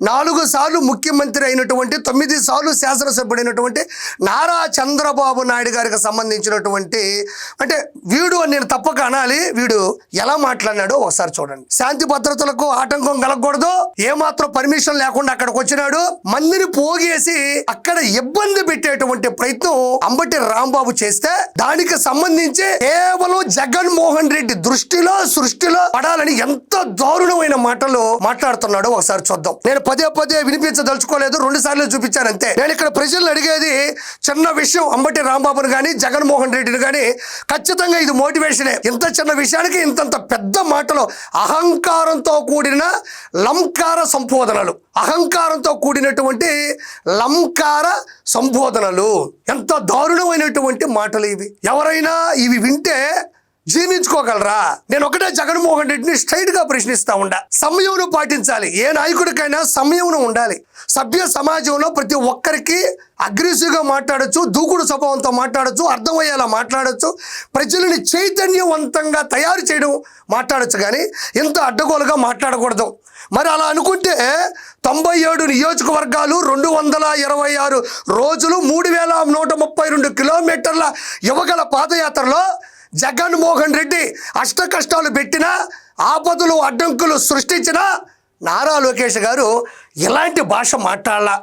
4 సార్లు ముఖ్యమంత్రి అయినటువంటి 9 సార్లు శాసనసభ్యుడైనటువంటి నారా చంద్రబాబు నాయుడు గారికి సంబంధించినటువంటి అంటే వీడు నేను తప్పక అనాలి, వీడు ఎలా మాట్లాడినాడో ఒకసారి చూడండి. శాంతి భద్రతలకు ఆటంకం కలగకూడదు, ఏమాత్రం పర్మిషన్ లేకుండా అక్కడికి వచ్చినాడు, మందిని పోగేసి అక్కడ ఇబ్బంది పెట్టేటువంటి ప్రయత్నం అంబటి రాంబాబు చేస్తే దానికి సంబంధించి కేవలం జగన్మోహన్ రెడ్డి సృష్టిలో పడాలని ఎంత దారుణమైన మాటలు మాట్లాడుతున్నాడో ఒకసారి చూద్దాం. నేను పదే వినిపించదలుచుకోలేదు, 2 సార్లు చూపించాను అంతే. నేను ఇక్కడ ప్రజలను అడిగేది చిన్న విషయం, అంబటి రాంబాబుని కానీ జగన్మోహన్ రెడ్డిని కానీ ఖచ్చితంగా ఇది మోటివేషనే. ఇంత చిన్న విషయానికి ఇంతంత పెద్ద మాటలు, అహంకారంతో కూడిన లంకార సంబోధనలు, అహంకారంతో కూడినటువంటి లంకార సంబోధనలు, ఎంత దారుణమైనటువంటి మాటలు ఇవి. ఎవరైనా ఇవి వింటే జీర్ణించుకోగలరా? నేను ఒకటే జగన్మోహన్ రెడ్డిని స్ట్రైట్ గా ప్రశ్నిస్తా ఉండా. సమయంను పాటించాలి, ఏ నాయకుడికైనా సమయం ఉండాలి. సభ్య సమాజంలో ప్రతి ఒక్కరికి అగ్రెసివ్గా మాట్లాడచ్చు, దూకుడు స్వభావంతో మాట్లాడచ్చు, అర్థమయ్యేలా మాట్లాడచ్చు, ప్రజలని చైతన్యవంతంగా తయారు చేయడం మాట్లాడచ్చు, కానీ ఇంత అడ్డగోలుగా మాట్లాడకూడదు. మరి అలా అనుకుంటే 97 నియోజకవర్గాలు, 226 రోజులు, 3132 కిలోమీటర్ల యువగల పాదయాత్రలో జగన్మోహన్ రెడ్డి అష్ట కష్టాలు పెట్టినా, ఆపదలు అడ్డంకులు సృష్టించిన నారా లోకేష్ గారు ఇలాంటి భాష మాట్లాడాల.